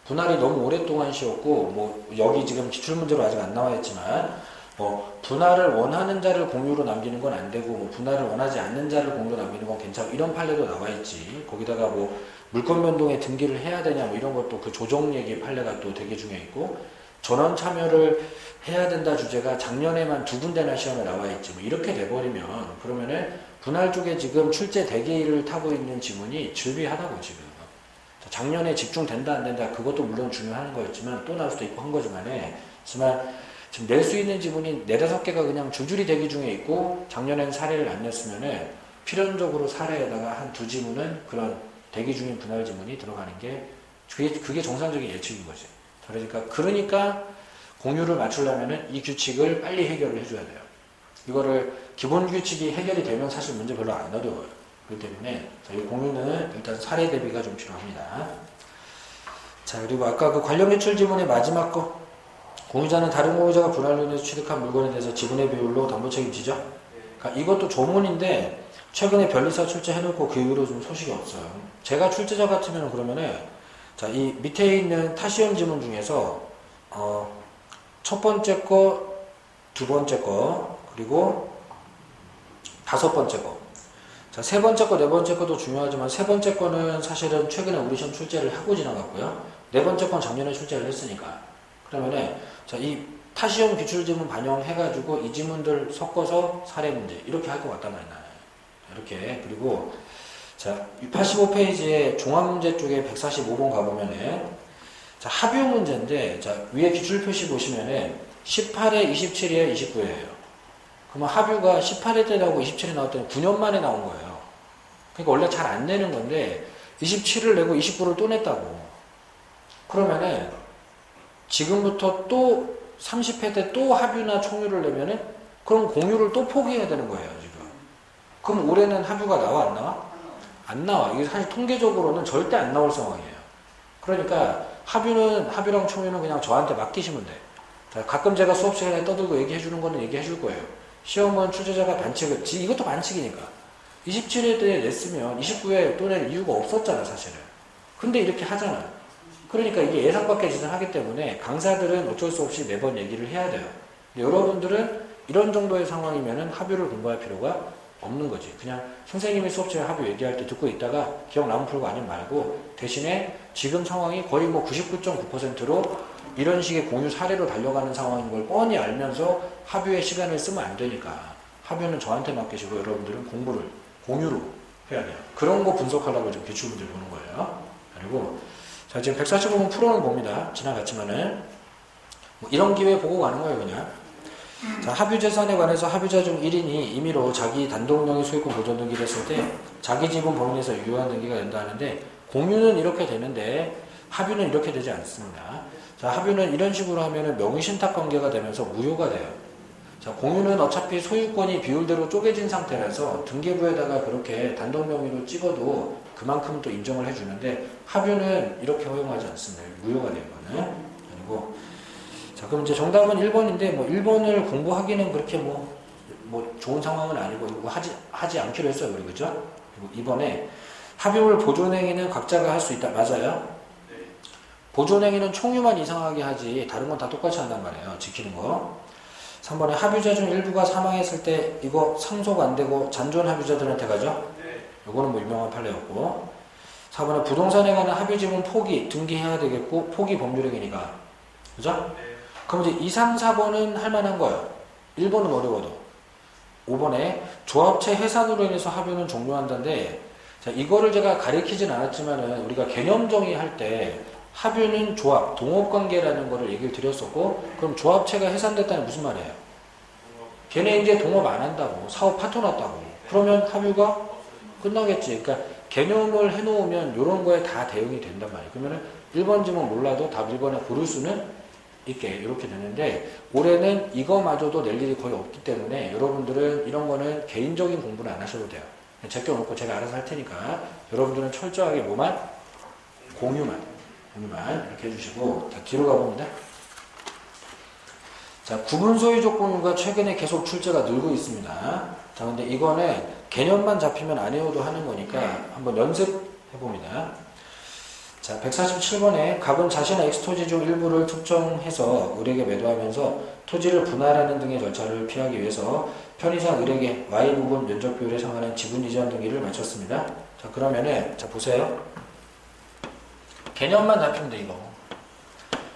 분할이 너무 오랫동안 쉬었고 뭐 여기 지금 기출문제로 아직 안 나와 있지만 뭐 분할을 원하는 자를 공유로 남기는 건 안 되고 뭐 분할을 원하지 않는 자를 공유로 남기는 건 괜찮고 이런 판례도 나와 있지. 거기다가 뭐 물권 변동에 등기를 해야 되냐 뭐 이런 것도 그 조정 얘기 판례가 또 되게 중요해 있고 전원 참여를 해야 된다 주제가 작년에만 2군데나 시험에 나와 있지. 뭐 이렇게 돼버리면 그러면은 분할 쪽에 지금 출제 대개를 타고 있는 지문이 즐비하다고 지금. 작년에 집중된다 안 된다 그것도 물론 중요한 거였지만 또 나올 수도 있고 한 거지만은 지금 낼 수 있는 지문이 4-5개가 그냥 줄줄이 대기 중에 있고 작년엔 사례를 안 냈으면은 필연적으로 사례에다가 한 2지문은 그런 대기 중인 분할 지문이 들어가는 게 그게 정상적인 예측인 거지. 그러니까 공유를 맞추려면은 이 규칙을 빨리 해결을 해줘야 돼요. 이거를 기본 규칙이 해결이 되면 사실 문제 별로 안 어려워요. 그렇기 때문에 이 공유는 일단 사례 대비가 좀 필요합니다. 자, 그리고 아까 그 관련 기출 지문의 마지막 거, 공유자는 다른 공유자가 분할로 인해서 취득한 물건에 대해서 지분의 비율로 담보 책임지죠. 그러니까 이것도 조문인데 최근에 변리사 출제해놓고 그 이후로 좀 소식이 없어요. 제가 출제자 같으면 그러면은 자, 이 밑에 있는 타시험 지문 중에서 첫 번째 거, 두 번째 거, 그리고 다섯 번째 거. 자, 세 번째 거, 네 번째 거도 중요하지만 세 번째 거는 사실은 최근에 우리 시험 출제를 하고 지나갔고요. 네 번째 건 작년에 출제를 했으니까. 그러면은 자, 이 타시험 기출지문 반영해가지고 이 지문들 섞어서 사례 문제 이렇게 할 것 같단 말이야. 이렇게. 그리고 자, 85페이지에 종합문제 쪽에 145번 가보면은 자, 합유 문제인데 자, 위에 기출 표시 보시면은 18에 27에 29예요. 그러면 합유가 18회 때 나오고 27에 나왔더니 9년 만에 나온 거예요. 그러니까 원래 잘 안 내는 건데 27을 내고 29를 또 냈다고. 그러면은 지금부터 또 30회 때 또 합유나 총유를 내면은 그럼 공유를 또 포기해야 되는 거예요, 지금. 그럼 올해는 합유가 나와, 안 나와? 안 나와. 이게 사실 통계적으로는 절대 안 나올 상황이에요. 그러니까 합유랑 총유는 그냥 저한테 맡기시면 돼. 자, 가끔 제가 수업 시간에 떠들고 얘기해 주는 거는 얘기해 줄 거예요. 시험은 출제자가 반칙을, 이것도 반칙이니까. 27회 때 냈으면 29회 또 낼 이유가 없었잖아, 사실은. 근데 이렇게 하잖아. 그러니까 이게 예상 밖의 짓을 하기 때문에 강사들은 어쩔 수 없이 매번 얘기를 해야 돼요. 근데 여러분들은 이런 정도의 상황이면은 합유를 공부할 필요가 없는 거지. 그냥 선생님이 수업 시간에 합유 얘기할 때 듣고 있다가 기억나면 풀고 아니면 말고 대신에 지금 상황이 거의 뭐 99.9%로 이런 식의 공유 사례로 달려가는 상황인 걸 뻔히 알면서 합유에 시간을 쓰면 안 되니까 합유는 저한테 맡기시고 여러분들은 공부를 공유로 해야 돼요. 그런 거 분석하려고 지금 기출문제를 보는 거예요. 그리고 자, 지금 145번 풀어는 봅니다. 지나갔지만은 뭐 이런 기회 보고 가는 거예요, 그냥. 자, 합유재산에 관해서 합유자 중 1인이 임의로 자기 단독명의 소유권 보존 등기를 했을 때 자기 지분 범위에서 유효한 등기가 된다 하는데 공유는 이렇게 되는데 합유는 이렇게 되지 않습니다. 자, 합유는 이런 식으로 하면은 명의신탁 관계가 되면서 무효가 돼요. 자, 공유는 어차피 소유권이 비율대로 쪼개진 상태라서 등기부에다가 그렇게 단독 명의로 찍어도 그만큼 또 인정을 해주는데 합유는 이렇게 허용하지 않습니다. 무효가 돼요, 이거는. 그리고 자, 그럼 이제 정답은 1번인데 뭐 1번을 공부하기는 그렇게 뭐 좋은 상황은 아니고 이거 하지 않기로 했어요, 우리 그죠? 그리고 2번에 합유물 보존행위는 각자가 할 수 있다. 맞아요? 보존행위는 총유만 이상하게 하지 다른 건 다 똑같이 한단 말이에요. 지키는 거. 3번에 합유자 중 일부가 사망했을 때 이거 상속 안 되고 잔존 합유자들한테 가죠? 요거는 뭐 유명한 판례였고. 4번에 부동산에 관한 합유지분 포기 등기해야 되겠고 포기 법률행위니까. 그죠? 그럼 이제 2, 3, 4번은 할 만한 거예요. 1번은 어려워도. 5번에 조합체 해산으로 인해서 합유는 종료한다는데 자, 이거를 제가 가리키진 않았지만은 우리가 개념 정의할 때 합유는 조합, 동업관계라는 거를 얘기를 드렸었고 그럼 조합체가 해산됐다는 무슨 말이에요? 걔네 이제 동업 안 한다고 사업 파토 났다고 그러면 합유가 끝나겠지. 그러니까 개념을 해놓으면 이런 거에 다 대응이 된단 말이에요. 그러면은 1번 지문 몰라도 답 1번에 고를 수는 있게 이렇게 되는데 올해는 이거마저도 낼 일이 거의 없기 때문에 여러분들은 이런 거는 개인적인 공부는 안 하셔도 돼요. 제껴놓고 제가 알아서 할 테니까 여러분들은 철저하게 뭐만? 공유만 이렇게 해주시고 자, 뒤로 가봅니다. 자, 구분 소유적 공유가 최근에 계속 출제가 늘고 있습니다. 자, 근데 이거는 개념만 잡히면 안 해도 하는 거니까 한번 연습해봅니다. 자, 147번에 갑은 자신의 X토지 중 일부를 특정해서 을에게 매도하면서 토지를 분할하는 등의 절차를 피하기 위해서 편의상 을에게 Y 부분 면적 비율에 상하는 지분 이전 등기를 마쳤습니다. 자, 그러면은 자, 보세요. 개념만 잡히면 돼, 이거.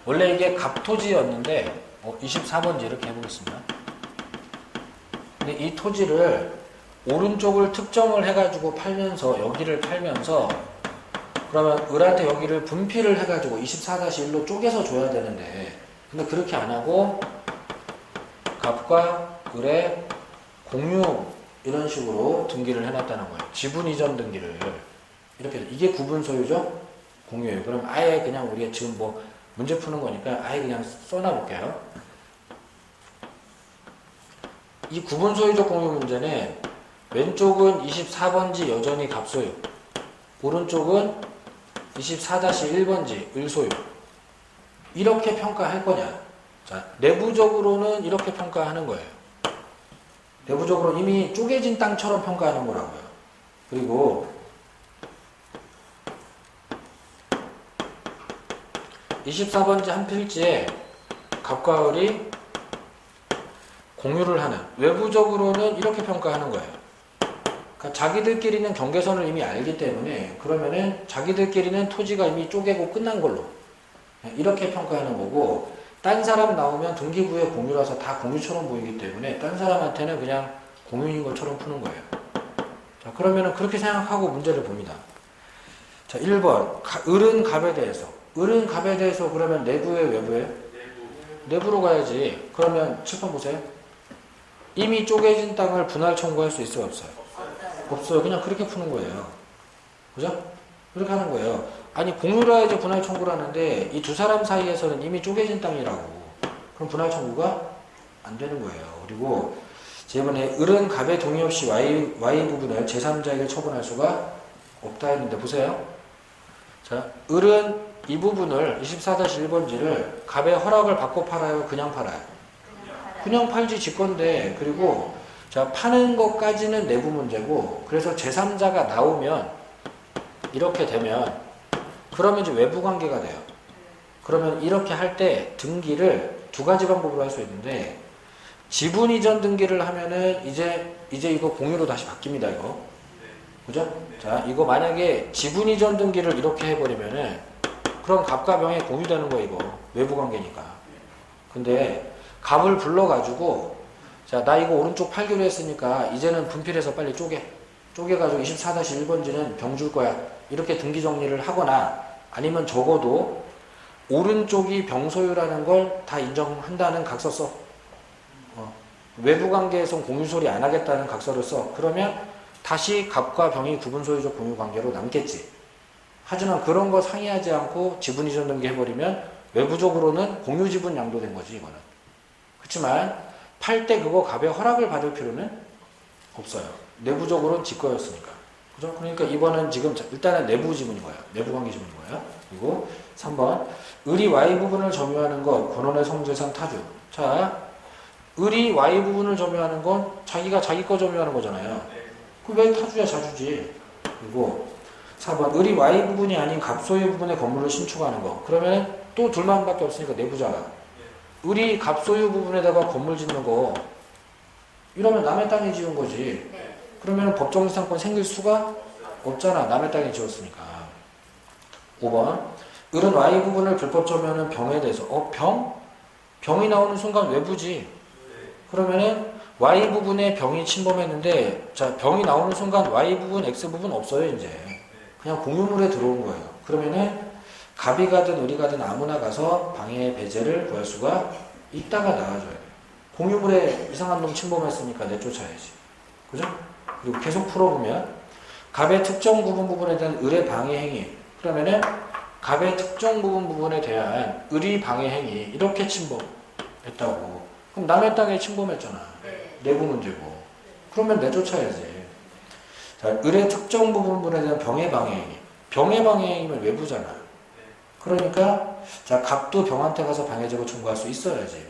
원래 이게 갑토지였는데 24번지 이렇게 해보겠습니다. 근데 이 토지를 오른쪽을 특정을 해가지고 팔면서 여기를 팔면서 그러면 을한테 여기를 분필을 해가지고 24-1로 쪼개서 줘야 되는데 근데 그렇게 안 하고 갑과 을의 공유 이런 식으로 등기를 해놨다는 거예요. 지분 이전 등기를 이렇게 이게 구분 소유죠? 공유예요. 그럼 아예 그냥 우리가 지금 뭐 문제 푸는 거니까 아예 그냥 써놔 볼게요. 이 구분 소유적 공유 문제는 왼쪽은 24번지 여전히 갑소유, 오른쪽은 24-1번지 을소유. 이렇게 평가할 거냐? 자, 내부적으로는 이렇게 평가하는 거예요. 내부적으로 이미 쪼개진 땅처럼 평가하는 거라고요. 그리고 24번지 한 필지에 갑과 을이 공유를 하는, 외부적으로는 이렇게 평가하는 거예요. 그러니까 자기들끼리는 경계선을 이미 알기 때문에 그러면은 자기들끼리는 토지가 이미 쪼개고 끝난 걸로 이렇게 평가하는 거고, 딴 사람 나오면 등기부의 공유라서 다 공유처럼 보이기 때문에 딴 사람한테는 그냥 공유인 것처럼 푸는 거예요. 자, 그러면은 그렇게 생각하고 문제를 봅니다. 자, 1번 을은 갑에 대해서, 을은 갑에 대해서 그러면 내부에 외부에? 내부로 가야지. 그러면 7번 보세요. 이미 쪼개진 땅을 분할 청구할 수 있어요, 없어요? 없어요. 그냥 그렇게 푸는 거예요. 그죠? 그렇게 하는 거예요. 아니, 공유로 해야지 분할 청구를 하는데 이 두 사람 사이에서는 이미 쪼개진 땅이라고. 그럼 분할 청구가 안 되는 거예요. 그리고 이번에 을은 갑의 동의 없이 Y 부분을 제3자에게 처분할 수가 없다 했는데 보세요. 자, 을은 이 부분을 24-1번지를 갑의 허락을 받고 팔아요? 그냥 팔아요? 그냥 팔지 지 건데. 그리고 자, 파는 것까지는 내부 문제고, 그래서 제3자가 나오면 이렇게 되면 그러면 이제 외부 관계가 돼요. 그러면 이렇게 할 때 등기를 두 가지 방법으로 할 수 있는데, 지분 이전 등기를 하면은 이제 이거 공유로 다시 바뀝니다, 이거. 그죠? 자, 이거 만약에 지분 이전 등기를 이렇게 해버리면은 그럼 갑과 병에 공유되는 거, 이거. 외부 관계니까. 근데 갑을 불러가지고, 자, 나 이거 오른쪽 팔기로 했으니까 이제는 분필해서 빨리 쪼개가지고 24-1번지는 병 줄 거야. 이렇게 등기 정리를 하거나, 아니면 적어도 오른쪽이 병 소유라는 걸 다 인정한다는 각서 써. 외부 관계에선 공유 소리 안 하겠다는 각서를 써. 그러면 다시 갑과 병이 구분 소유적 공유 관계로 남겠지. 하지만 그런 거 상의하지 않고 지분 이전 등기 해버리면 외부적으로는 공유 지분 양도된 거지, 이거는. 그렇지만 팔 때 그거 갑의 허락을 받을 필요는 없어요. 내부적으로는 지 거였으니까. 그죠? 그러니까 이번은 지금 일단은 내부 지분인 거예요. 내부 관계 지분인 거예요. 그리고 3번 을이 Y 부분을 점유하는 것, 권원의 성질상 타주. 자, 을이 Y 부분을 점유하는 건 자기가 자기 거 점유하는 거잖아요. 그 왜 타주야? 자주지. 그리고 4번 을이 Y 부분이 아닌 갑소유 부분의 건물을 신축하는 거. 그러면 또 둘만밖에 없으니까 내부잖아. 을이 갑소유 부분에다가 건물 짓는 거, 이러면 남의 땅에 지은 거지. 그러면 법정이상권 생길 수가 없잖아. 남의 땅에 지었으니까. 5번 을은 Y 부분을 불법 점유하는 병에 대해서, 병이 나오는 순간 외부지. 그러면은 Y 부분에 병이 침범했는데, 자, 병이 나오는 순간 Y 부분, X 부분 없어요, 이제. 그냥 공유물에 들어온 거예요. 그러면은 갑이 가든 을이 가든 아무나 가서 방해 배제를 구할 수가 있다가 나와줘야 돼요. 공유물에 이상한 놈 침범했으니까 내쫓아야지. 그죠? 그리고 계속 풀어보면 갑의 특정 부분에 대한 을의 방해 행위. 그러면은 갑의 특정 부분에 대한 을이 방해 행위, 이렇게 침범했다고. 그럼 남의 땅에 침범했잖아. 내부 문제고. 그러면 내쫓아야지. 자, 을의 특정 부분에 대한 병의 방해 행위. 병의 방해 행위면 외부잖아. 그러니까 자, 갑도 병한테 가서 방해제고 청구할 수 있어야지.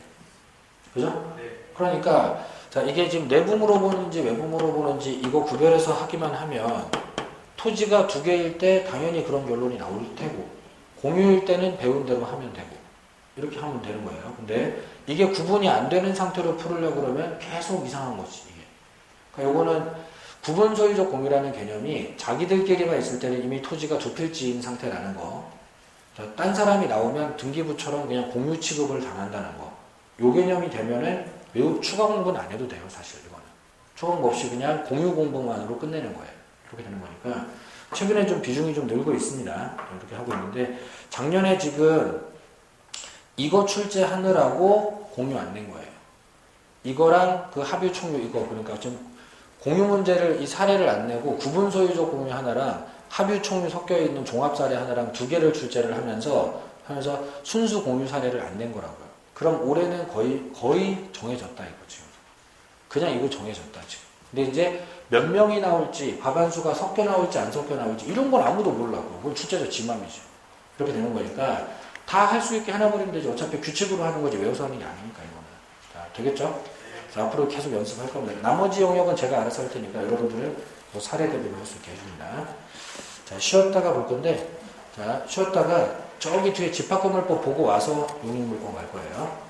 그죠? 그러니까 자, 이게 지금 내부 물어보는지 외부 물어보는지 이거 구별해서 하기만 하면, 토지가 두 개일 때 당연히 그런 결론이 나올 테고, 공유일 때는 배운 대로 하면 되고, 이렇게 하면 되는 거예요. 근데 이게 구분이 안 되는 상태로 풀으려고 그러면 계속 이상한 거지, 이게. 그러니까 요거는 구분 소유적 공유라는 개념이 자기들끼리만 있을 때는 이미 토지가 두 필지인 상태라는 거. 딴 사람이 나오면 등기부처럼 그냥 공유 취급을 당한다는 거. 요 개념이 되면은 매우 추가 공부는 안 해도 돼요, 사실 이거는. 추가 공부 없이 그냥 공유 공부만으로 끝내는 거예요. 이렇게 되는 거니까. 최근에 좀 비중이 좀 늘고 있습니다. 이렇게 하고 있는데, 작년에 지금 이거 출제하느라고 공유 안 낸 거예요. 이거랑 그 합의 총유 이거, 그러니까 좀 공유 문제를, 이 사례를 안 내고 구분 소유적 공유 하나랑 합의 총유 섞여 있는 종합 사례 하나랑 두 개를 출제를 하면서 순수 공유 사례를 안 낸 거라고요. 그럼 올해는 거의 정해졌다, 이거 지금. 그냥 이거 정해졌다 지금. 근데 이제 몇 명이 나올지, 과반수가 섞여 나올지 안 섞여 나올지 이런 건 아무도 몰라고. 그건 출제자 지 맘이죠. 그렇게 되는 거니까 다 할 수 있게 하나 버리면 되지. 어차피 규칙으로 하는 거지 외워서 하는 게 아니니까 이거는. 자, 되겠죠? 자, 앞으로 계속 연습할 겁니다. 나머지 영역은 제가 알아서 할 테니까 여러분들은 뭐 사례 대비를 할 수 있게 해줍니다. 자, 쉬었다가 볼 건데, 자, 쉬었다가 저기 뒤에 집합건물법 보고 와서 용익물법 갈 거예요.